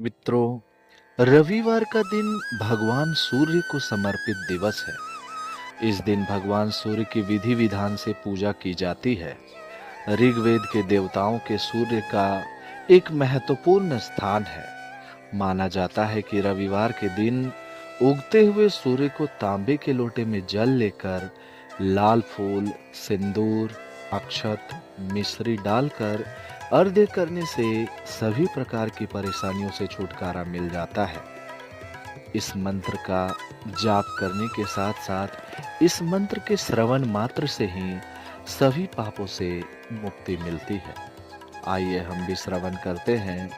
मित्रों, रविवार का दिन भगवान सूर्य को समर्पित दिवस है। इस दिन भगवान सूर्य की विधि विधान से पूजा की जाती है। ऋग्वेद के देवताओं के सूर्य का एक महत्वपूर्ण स्थान है। माना जाता है कि रविवार के दिन उगते हुए सूर्य को तांबे के लोटे में जल लेकर लाल फूल, सिंदूर, अक्षत, मिश्री डालकर अर्घ्य करने से सभी प्रकार की परेशानियों से छुटकारा मिल जाता है। इस मंत्र का जाप करने के साथ साथ इस मंत्र के श्रवण मात्र से ही सभी पापों से मुक्ति मिलती है। आइए हम भी श्रवण करते हैं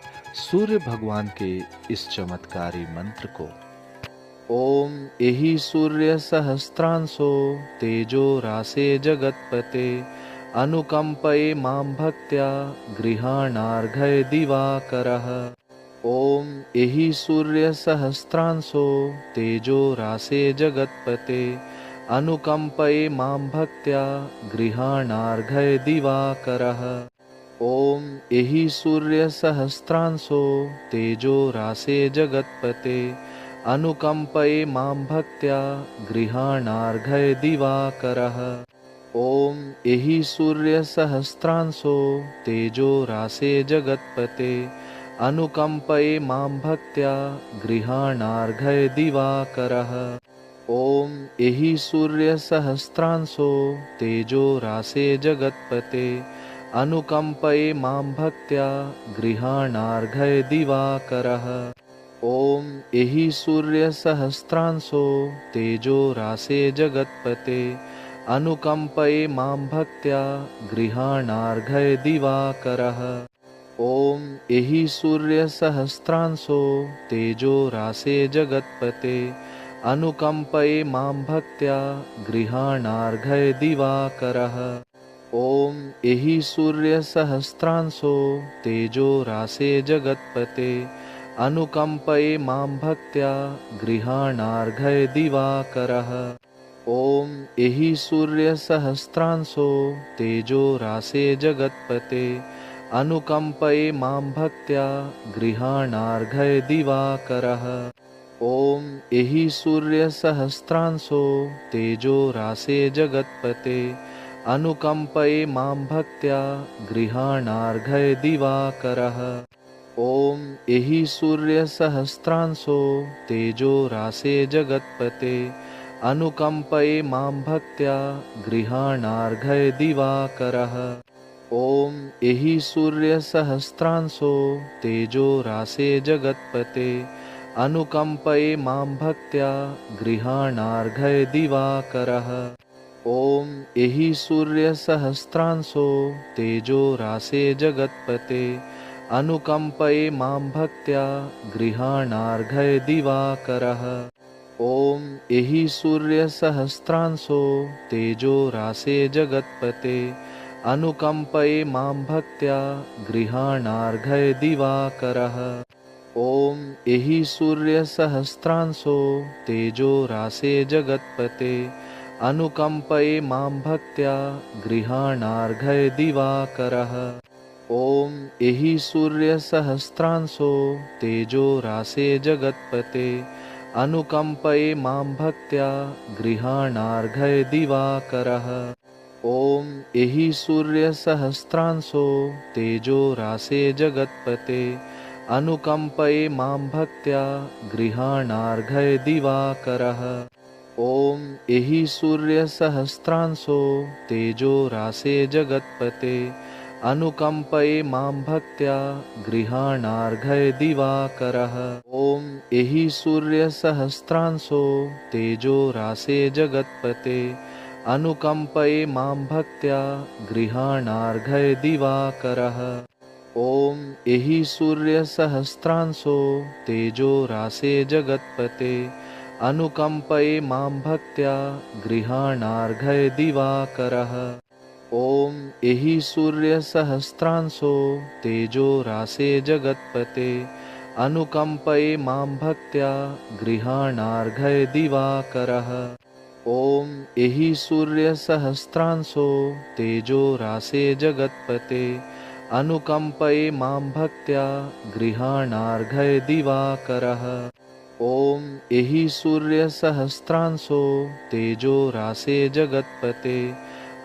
सूर्य भगवान के इस चमत्कारी मंत्र को। ओम एहि सूर्य सहस्त्रांशो तेजो रासे जगतपते अनुकंपये मां भक्त्या गृहाणार्घ्य दिवाकरः। ओम एहि सूर्य सहस्त्रांशो तेजो रासे जगतपते अनुकंपये मां भक्त्या गृहाणार्घ्य दिवाकरः। ओम एहि सूर्य सहस्त्रांशो तेजो रासे जगतपते अनुकंपये मां भक्त्या गृहाणार्घ्य दिवाकरः। ओम एहि सूर्य सहस्त्रांशो तेजो रासे जगतपते अनुकंपये मां भक्त्या गृहाणार्घ्य दिवाकरः। ओम एहि सूर्य सहस्त्रांशो तेजो रासे जगतपते अनुकंपये मां भक्त्या गृहाणार्घ्य दिवाकरः। ओम एहि सूर्य सहस्त्रांशो तेजो रासे जगतपते अनुकंपये मां भक्त्या गृहाणार्घ्य दिवाकरः। ओम एहि सूर्य सहस्त्रांशो तेजो रासे जगतपते अनुकंपये मां भक्त्या गृहाणार्घ्य दिवाकरः। ओम एहि सूर्य सहस्त्रांशो तेजो रासे जगतपते अनुकंपये मां भक्त्या गृहाणार्घ्य दिवाकरः। ओम एहि सूर्य सहस्त्रांशो तेजो रासे जगतपते अनुकंपये मां भक्त्या गृहाणार्घ्य दिवाकरः। ओम एहि सूर्य सहस्त्रांशो तेजो रासे जगतपते अनुकंपये मां भक्त्या गृहाणार्घ्य दिवाकरः। ओम एहि सूर्य सहस्त्रांशो तेजो रासे जगतपते अनुकंपये मां भक्त्या गृहाणार्घ्य दिवाकरः। ओम एहि सूर्य सहस्त्रांशो तेजो रासे जगतपते अनुकंपये मां भक्त्या गृहाणार्घ्य दिवाकरः। ओम एहि सूर्य सहस्त्रांशो तेजो रासे जगतपते अनुकंपये मां भक्त्या गृहाणार्घ्य दिवाकरः। ओम एहि सूर्य सहस्त्रांशो तेजो रासे जगतपते अनुकंपये मां भक्त्या गृहाणार्घ्य दिवाकरः। ओम एहि सूर्य सहस्त्रांशो तेजो रासे जगतपते अनुकंपये मां भक्त्या गृहाणार्घ्य दिवाकरः। ओम एहि सूर्य सहस्त्रांशो तेजो रासे जगतपते अनुकंपये मां भक्त्या गृहाणार्घ्य दिवाकरः। ओम एहि सूर्य सहस्त्रांशो तेजो रासे जगतपते अनुकंपये मां भक्त्या गृहाणार्घ्य दिवाकरः। ओम एहि सूर्य सहस्त्रांशो तेजो रासे जगतपते अनुकंपये मां भक्त्या गृहाणार्घ्य दिवाकरः। ओम एहि सूर्य सहस्त्रांशो तेजो रासे जगतपते अनुकंपये मां भक्त्या गृहाणार्घ्य दिवाकरः। ओम एहि सूर्य सहस्त्रांशो तेजो रासे जगतपते अनुकंपये मां भक्त्या गृहाणार्घ्य दिवाकरः। ओम एहि सूर्य सहस्त्रांशो तेजो रासे जगतपते अनुकंपये मां भक्त्या गृहाणार्घ्य दिवाकरः। ओम एहि सूर्य सहस्त्रांशो तेजो रासे जगतपते अनुकंपये मां भक्त्या गृहाणार्घय दिवाकरः। ओम एहि सूर्य सहस्त्रांशो तेजो रासे जगत्पते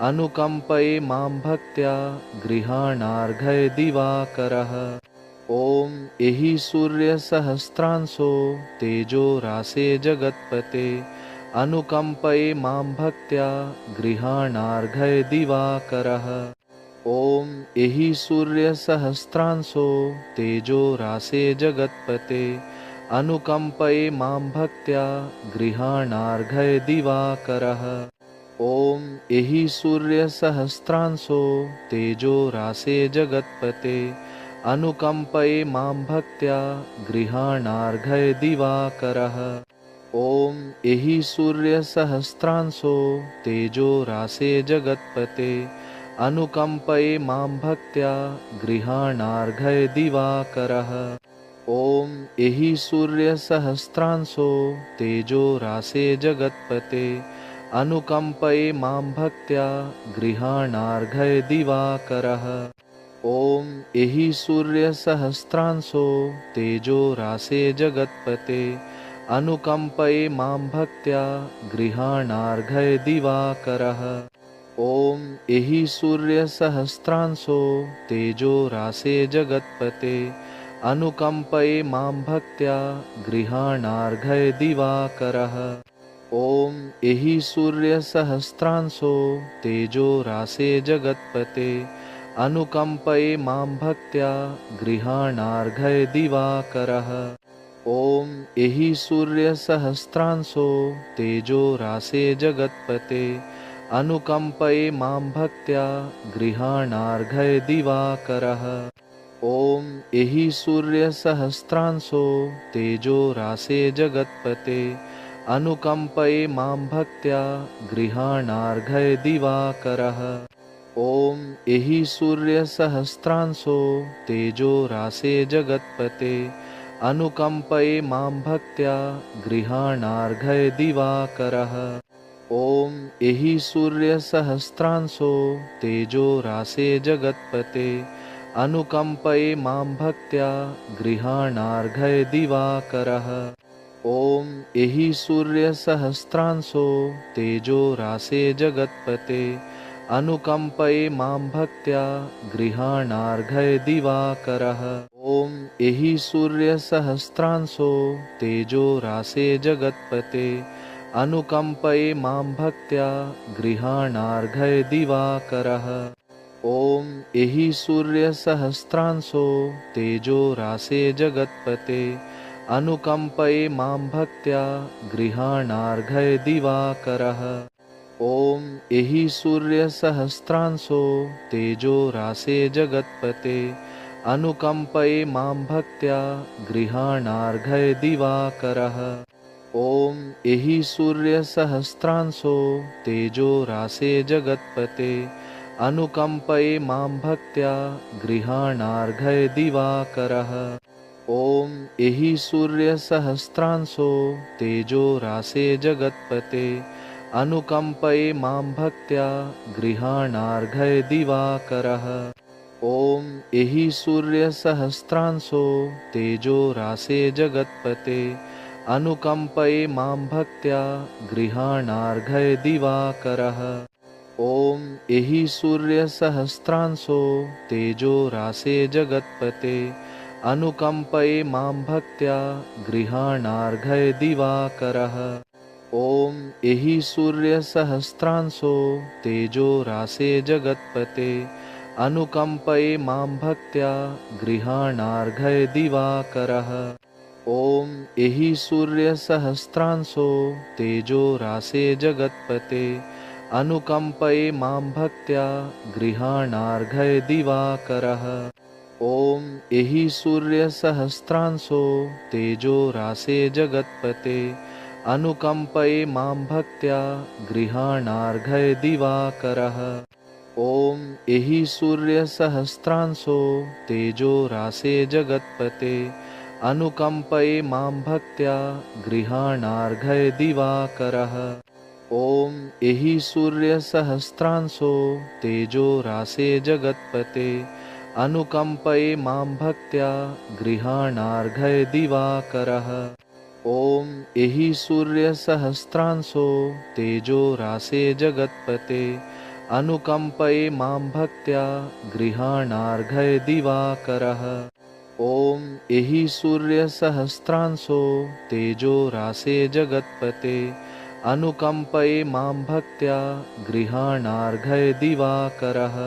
अनुकंपये मां भक्त्या गृहाणार्घय दिवाकरः। ओम एहि सूर्य सहस्त्रांशो तेजो रासे जगत्पते अनुकंपये मां भक्त्या गृहाणार्घय दिवाकरः। ओम एहि सूर्य सहस्त्रांशो तेजो रासे जगत्पते अनुकंपये मां भक्त्या गृहाणार्घय दिवाकरः। ओम एहि सूर्य सहस्त्रांशो तेजो रासे जगत्पते अनुकंपये मां भक्त्या गृहाणार्घय दिवाकरः। ओम एहि सूर्य सहस्त्रांशो तेजो रासे जगत्पते अनुकंपये मां भक्त्या गृहाणार्घय दिवाकरः। ओम एहि सूर्य सहस्त्रांशो तेजो रासे जगत्पते अनुकंपये मां भक्त्या गृहाणार्घय दिवाकरः। ओम एहि सूर्य सहस्त्रांशो तेजो रासे जगत्पते अनुकंपये मां भक्त्या गृहाणार्घय दिवाकरः। ओम एहि सूर्य सहस्त्रांशो तेजो रासे जगत्पते अनुकंपये मां भक्त्या गृहाणार्घय दिवाकरः। ओम एहि सूर्य सहस्त्रांशो तेजो रासे जगत्पते अनुकंपये मां भक्त्या गृहाणार्घय दिवाकरः। ओम एहि सूर्य सहस्त्रांशो तेजो रासे जगत्पते अनुकंपये मां भक्त्या गृहाणार्घय दिवाकरः। ओम एहि सूर्य सहस्त्रांशो तेजो रासे जगत्पते अनुकंपये मां भक्त्या गृहाणार्घय दिवाकरः। ओम एहि सूर्य सहस्त्रांशो तेजो रासे जगत्पते अनुकंपये मां भक्त्या गृहाणार्घय दिवाकरः। ओम एहि सूर्य सहस्त्रांशो तेजो रासे जगत्पते अनुकंपये मां भक्त्या गृहाणार्घय दिवाकरः। ओम एहि सूर्य सहस्त्रांशो तेजो रासे जगत्पते अनुकंपये मां भक्त्या गृहाणार्घय दिवाकरः। ओम एहि सूर्य सहस्त्रांशो तेजो रासे जगत्पते अनुकंपये मां भक्त्या गृहाणार्घय दिवाकरः। ओम एहि सूर्य सहस्त्रांशो तेजो रासे जगत्पते अनुकंपये मां भक्त्या गृहाणार्घय दिवाकरः। ओम एहि सूर्य सहस्त्रांशो तेजो रासे जगत्पते अनुकंपये मां भक्त्या गृहाणार्घय दिवाकरः। ओम एहि सूर्य सहस्त्रांशो तेजो रासे जगत्पते अनुकंपये मां भक्त्या गृहाणार्घय दिवाकरः। ओम एहि सूर्य सहस्त्रांशो तेजो रासे जगत्पते अनुकंपये मां भक्त्या गृहाणार्घय दिवाकरः। ओम एहि सूर्य सहस्त्रांशो तेजो रासे जगत्पते अनुकंपये मां भक्त्या गृहाणार्घय दिवाकरः। ओम एहि सूर्य सहस्त्रांशो तेजो रासे जगत्पते अनुकंपये मां भक्त्या गृहाणार्घय दिवाकरः। ओम एहि सूर्य सहस्त्रांशो तेजो रासे जगत्पते अनुकंपये मां भक्त्या गृहाणार्घय दिवाकरः। ओम एहि सूर्य सहस्त्रांशो तेजो रासे जगत्पते अनुकंपये मां भक्त्या गृहाणार्घय दिवाकरः। ओम एहि सूर्य सहस्त्रांशो तेजो रासे जगत्पते अनुकंपये मां भक्त्या गृहाणार्घय दिवाकरः। ओम एहि सूर्य सहस्त्रांशो तेजो रासे जगत्पते अनुकंपये मां भक्त्या गृहाणार्घय दिवाकरः। ओम एहि सूर्य सहस्त्रांशो तेजो रासे जगत्पते अनुकम्पये मां भक्त्या गृहाणार्घय दिवाकरः। ॐ एहि सूर्यसहस्रांशो तेजो रासे जगत्पते अनुकम्पये मां भक्त्या गृहाणार्घय दिवाकरः। ॐ एहि सूर्यसहस्रांशो तेजो रासे जगत्पते अनुकम्पये मां भक्त्या गृहाणार्घय दिवाकरः।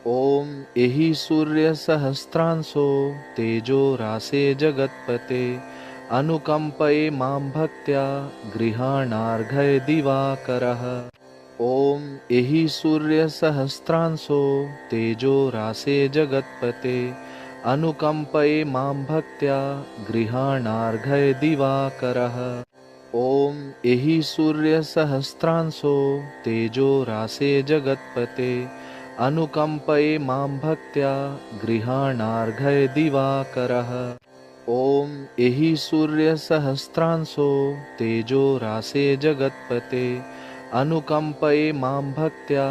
ॐ एहि सूर्यसहस्रांशो तेजो रासे जगत्पते अनुकम्पये मां भक्त्या गृहाणार्घय दिवाकरः। ॐ एहि सूर्यसहस्रांशो तेजो रासे जगत्पते अनुकम्पये मां भक्त्या गृहाणार्घय दिवाकरः। ॐ एहि सूर्यसहस्रांशो तेजो रासे जगत्पते अनुकम्पये मां भक्त्या गृहाणार्घय दिवाकरः। ॐ एहि सूर्यसहस्रांशो तेजो रासे जगत्पते अनुकम्पये मां भक्त्या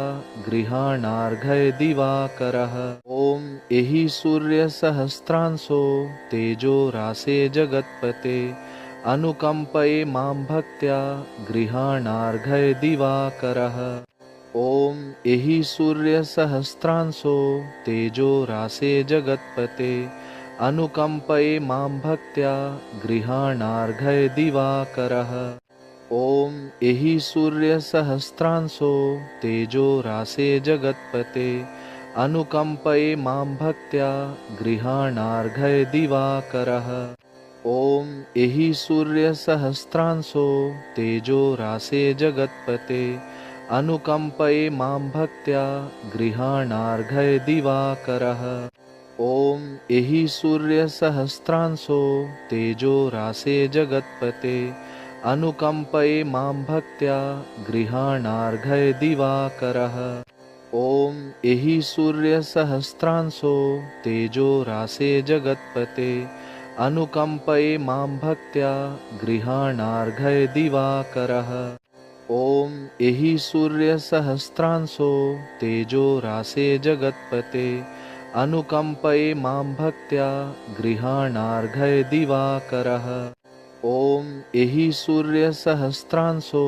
गृहाणार्घय दिवाकरः। ॐ एहि सूर्यसहस्रांशो तेजो रासे जगत्पते अनुकम्पये मां भक्त्या गृहाणार्घय दिवाकरः। ॐ एहि सूर्यसहस्रांशो तेजो रासे जगत्पते अनुकम्पये मां भक्त्या गृहाणार्घय दिवाकरः। ॐ एहि सूर्यसहस्रांशो तेजो रासे जगत्पते अनुकम्पये मां भक्त्या गृहाणार्घय दिवाकरः। ॐ एहि सूर्यसहस्रांशो तेजो रासे जगत्पते अनुकम्पये मां भक्त्या गृहाणार्घय दिवाकरः। ॐ एहि सूर्यसहस्रांशो तेजो रासे जगत्पते अनुकम्पये मां भक्त्या गृहाणार्घय दिवाकरः। ॐ एहि सूर्यसहस्रांशो तेजो रासे जगत्पते अनुकम्पये मां भक्त्या गृहाणार्घय दिवाकरः। ॐ एहि सूर्यसहस्रांशो तेजो रासे जगत्पते अनुकम्पये मां भक्त्या गृहाणार्घय दिवाकरः। ॐ एहि सूर्यसहस्रांशो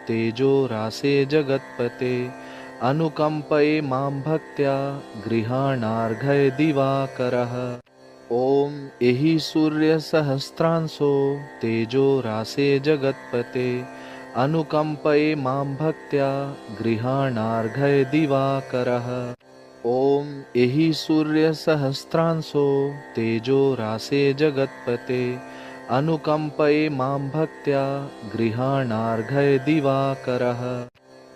तेजो रासे जगत्पते अनुकम्पये मां भक्त्या गृहाणार्घय दिवाकरः। ॐ एहि सूर्यसहस्रांशो तेजो रासे जगत्पते अनुकम्पये मां भक्त्या गृहाणार्घय दिवाकरः। ॐ एहि सूर्यसहस्रांशो तेजो रासे जगत्पते अनुकम्पये मां भक्त्या गृहाणार्घय दिवाकरः।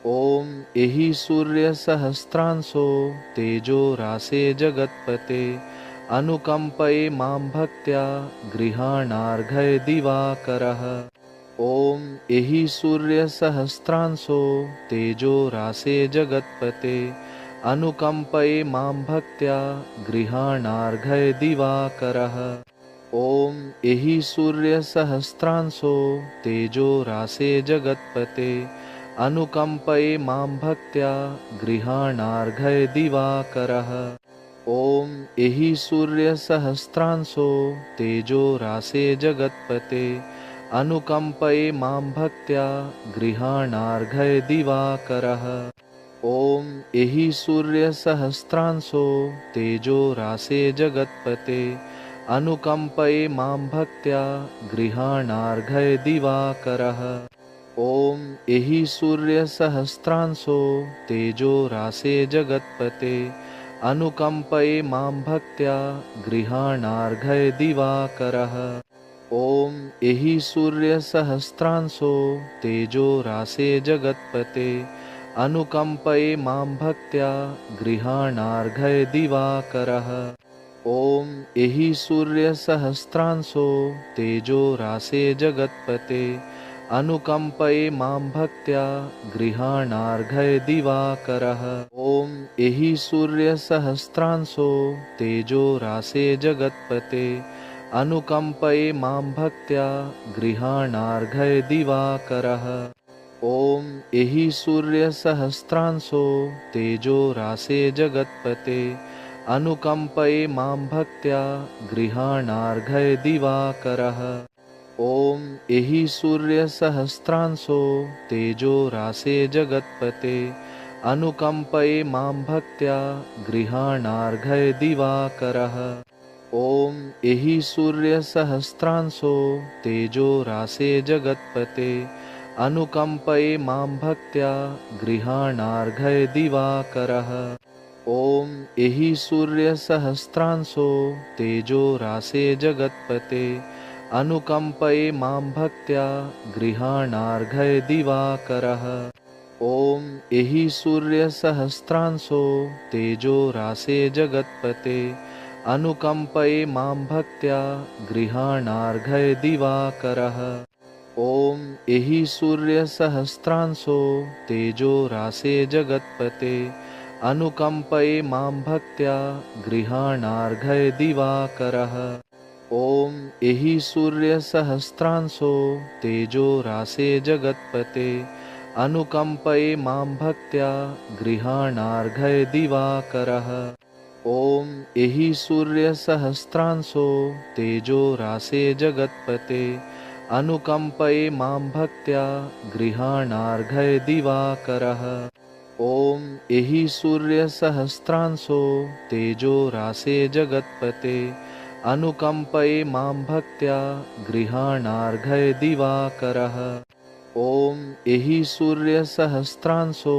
ॐ एहि सूर्यसहस्रांशो तेजो रासे जगत्पते अनुकम्पये मां भक्त्या गृहाणार्घय दिवाकरः। ॐ एहि सूर्यसहस्रांशो तेजो रासे जगत्पते अनुकम्पये मां भक्त्या गृहाणार्घय दिवाकरः। ॐ एहि सूर्यसहस्रांशो तेजो रासे जगत्पते अनुकम्पये मां भक्त्या गृहाणार्घय दिवाकरः। ॐ एहि सूर्यसहस्रांशो तेजो रासे जगत्पते अनुकम्पये मां भक्त्या गृहाणार्घय दिवाकरः। ॐ एहि सूर्यसहस्रांशो तेजो रासे जगत्पते अनुकम्पये मां भक्त्या गृहाणार्घय दिवाकरः। ॐ एहि सूर्यसहस्रांशो तेजो रासे जगत्पते अनुकम्पये मां भक्त्या गृहाणार्घय दिवाकरः। ॐ एहि सूर्यसहस्रांशो तेजो रासे जगत्पते अनुकम्पये मां भक्त्या गृहाणार्घय दिवाकरः। ॐ एहि सूर्यसहस्रांशो तेजो रासे जगत्पते अनुकम्पये मां भक्त्या गृहाणार्घय दिवाकरः। ॐ एहि सूर्यसहस्रांशो तेजो रासे जगत्पते अनुकम्पये मां भक्त्या गृहाणार्घय दिवाकरः। ॐ एहि सूर्यसहस्रांशो तेजो रासे जगत्पते अनुकम्पये मां भक्त्या गृहाणार्घय दिवाकरः। ॐ एहि सूर्यसहस्रांशो तेजो रासे जगत्पते अनुकम्पये मां भक्त्या गृहाणार्घय दिवाकरः। ॐ एहि सूर्यसहस्रांशो तेजो रासे जगत्पते अनुकम्पये मां भक्त्या गृहाणार्घय दिवाकरः। ॐ एहि सूर्यसहस्रांशो तेजो रासे जगत्पते अनुकम्पये मां भक्त्या गृहाणार्घय दिवाकरः। ॐ एहि सूर्यसहस्रांशो तेजो रासे जगत्पते अनुकम्पये मां भक्त्या गृहाणार्घय दिवाकरः। ॐ एहि सूर्यसहस्रांशो तेजो रासे जगत्पते अनुकम्पये मां भक्त्या गृहाणार्घय दिवाकरः। ॐ एहि सूर्यसहस्रांशो तेजो रासे जगत्पते अनुकम्पये मां भक्त्या गृहाणार्घय दिवाकरः। ॐ एहि सूर्यसहस्रांशो तेजो रासे जगत्पते अनुकम्पये मां भक्त्या गृहाणार्घय दिवाकरः। ॐ एहि सूर्यसहस्रांशो तेजो रासे जगत्पते अनुकम्पये मां भक्त्या गृहाणार्घय दिवाकरः। ॐ एहि सूर्यसहस्रांशो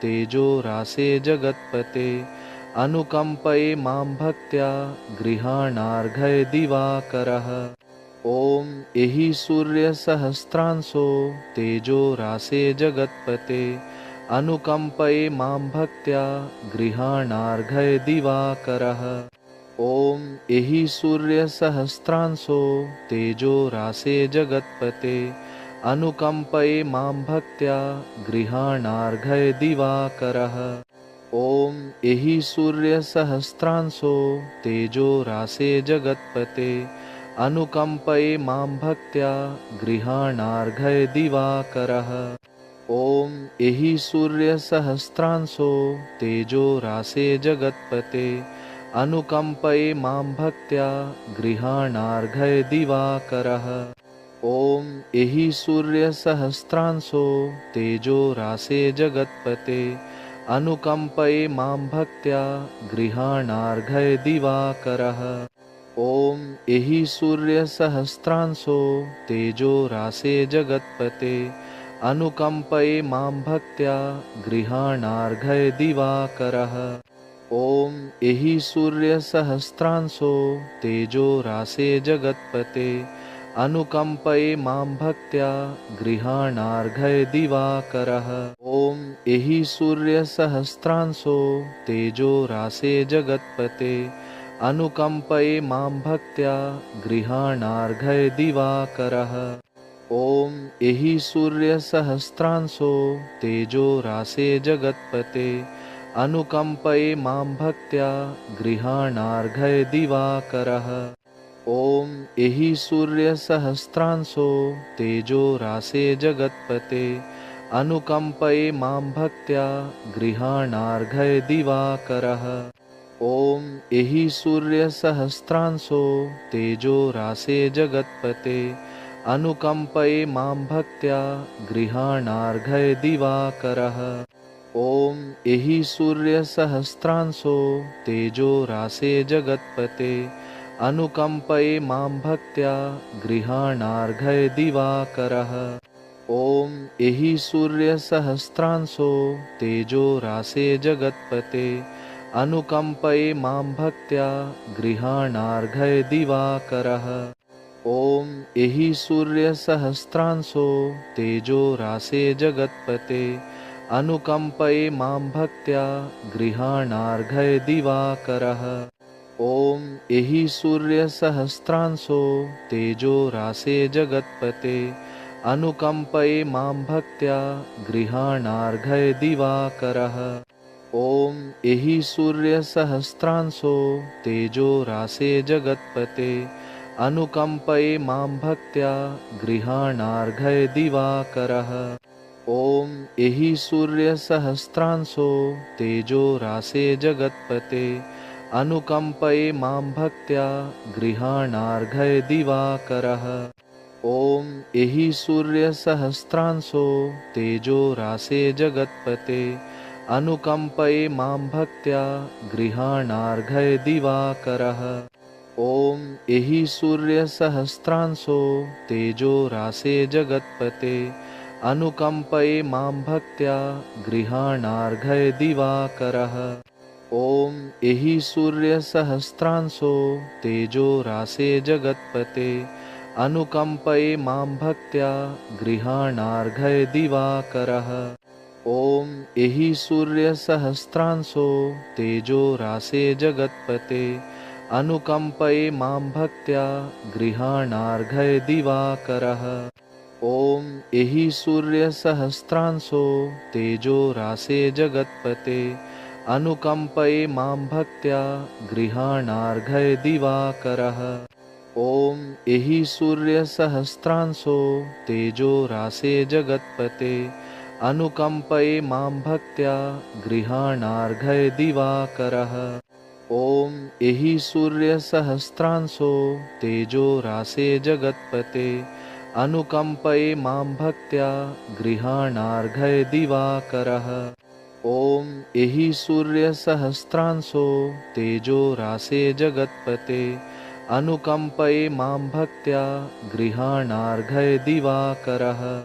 तेजो रासे जगत्पते अनुकम्पये मां भक्त्या गृहाणार्घय दिवाकरः। ॐ एहि सूर्यसहस्रांशो तेजो रासे जगत्पते अनुकम्पये मां भक्त्या गृहाणार्घय दिवाकरः। ॐ एहि सूर्यसहस्रांशो तेजो रासे जगत्पते अनुकम्पये मां भक्त्या गृहाणार्घय दिवाकरः। ॐ एहि सूर्यसहस्रांशो तेजो रासे जगत्पते अनुकम्पये मां भक्त्या गृहाणार्घय दिवाकरः। ॐ एहि सूर्यसहस्रांशो तेजो रासे जगत्पते अनुकम्पये मां भक्त्या गृहाणार्घय दिवाकरः। ॐ एहि सूर्यसहस्रांशो तेजो रासे जगत्पते अनुकम्पये मां भक्त्या गृहाणार्घय दिवाकरः। ॐ एहि सूर्यसहस्रांशो तेजो रासे जगत्पते अनुकम्पये मां भक्त्या गृहाणार्घय दिवाकरः। ॐ एहि सूर्यसहस्रांशो तेजो रासे जगत्पते अनुकम्पये मां भक्त्या गृहाणार्घय दिवाकरः। ॐ एहि सूर्यसहस्रांशो तेजो रासे जगत्पते अनुकम्पये मां भक्त्या गृहाणार्घय दिवाकरः। ॐ एहि सूर्यसहस्रांशो तेजो रासे जगत्पते अनुकम्पये मां भक्त्या गृहाणार्घय दिवाकरः। ॐ एहि सूर्यसहस्रांशो तेजो रासे जगत्पते अनुकम्पये मां भक्त्या गृहाणार्घय दिवाकरः। ॐ एहि सूर्यसहस्रांशो तेजो रासे जगत्पते अनुकम्पये मां भक्त्या गृहाणार्घय दिवाकरः। ॐ एहि सूर्यसहस्रांशो तेजो रासे जगत्पते अनुकम्पये मां भक्त्या गृहाणार्घय दिवाकरः। ॐ एहि सूर्यसहस्रांशो तेजो रासे जगत्पते अनुकम्पये मां भक्त्या गृहाणार्घय दिवाकरः। ॐ एहि सूर्यसहस्रांशो तेजो रासे जगत्पते अनुकम्पये मां भक्त्या गृहाणार्घय दिवाकरः। ॐ एहि सूर्यसहस्रांशो तेजो रासे जगत्पते अनुकम्पये मां भक्त्या गृहाणार्घय दिवाकरः। ॐ एहि सूर्यसहस्रांशो तेजो रासे जगत्पते अनुकम्पये मां भक्त्या गृहाणार्घय दिवाकरः। ॐ एहि सूर्यसहस्रांशो तेजो रासे जगत्पते अनुकम्पये मां भक्त्या गृहाणार्घय दिवाकरः। ॐ एहि सूर्यसहस्रांशो तेजो रासे जगत्पते अनुकम्पये मां भक्त्या गृहाणार्घय दिवाकरः। ॐ एहि सूर्यसहस्रांशो तेजो रासे जगत्पते अनुकम्पये मां भक्त्या गृहाणार्घय दिवाकरः। ॐ एहि सूर्यसहस्रांशो तेजो रासे जगत्पते अनुकम्पये मां भक्त्या गृहाणार्घय दिवाकरः। ॐ एहि सूर्यसहस्रांशो तेजो रासे जगत्पते अनुकम्पये मां भक्त्या गृहाणार्घय दिवाकरः। ॐ एहि सूर्यसहस्रांशो तेजो रासे जगत्पते अनुकम्पये मां भक्त्या गृहाणार्घय दिवाकरः। ॐ एहि सूर्यसहस्रांशो तेजो रासे जगत्पते अनुकम्पये मां भक्त्या गृहाणार्घय दिवाकरः। ॐ एहि सूर्यसहस्रांशो तेजो रासे जगत्पते अनुकम्पये मां भक्त्या गृहाणार्घय दिवाकरः। ॐ एहि सूर्यसहस्रांशो तेजो रासे जगत्पते अनुकम्पये मां भक्त्या गृहाणार्घय दिवाकरः।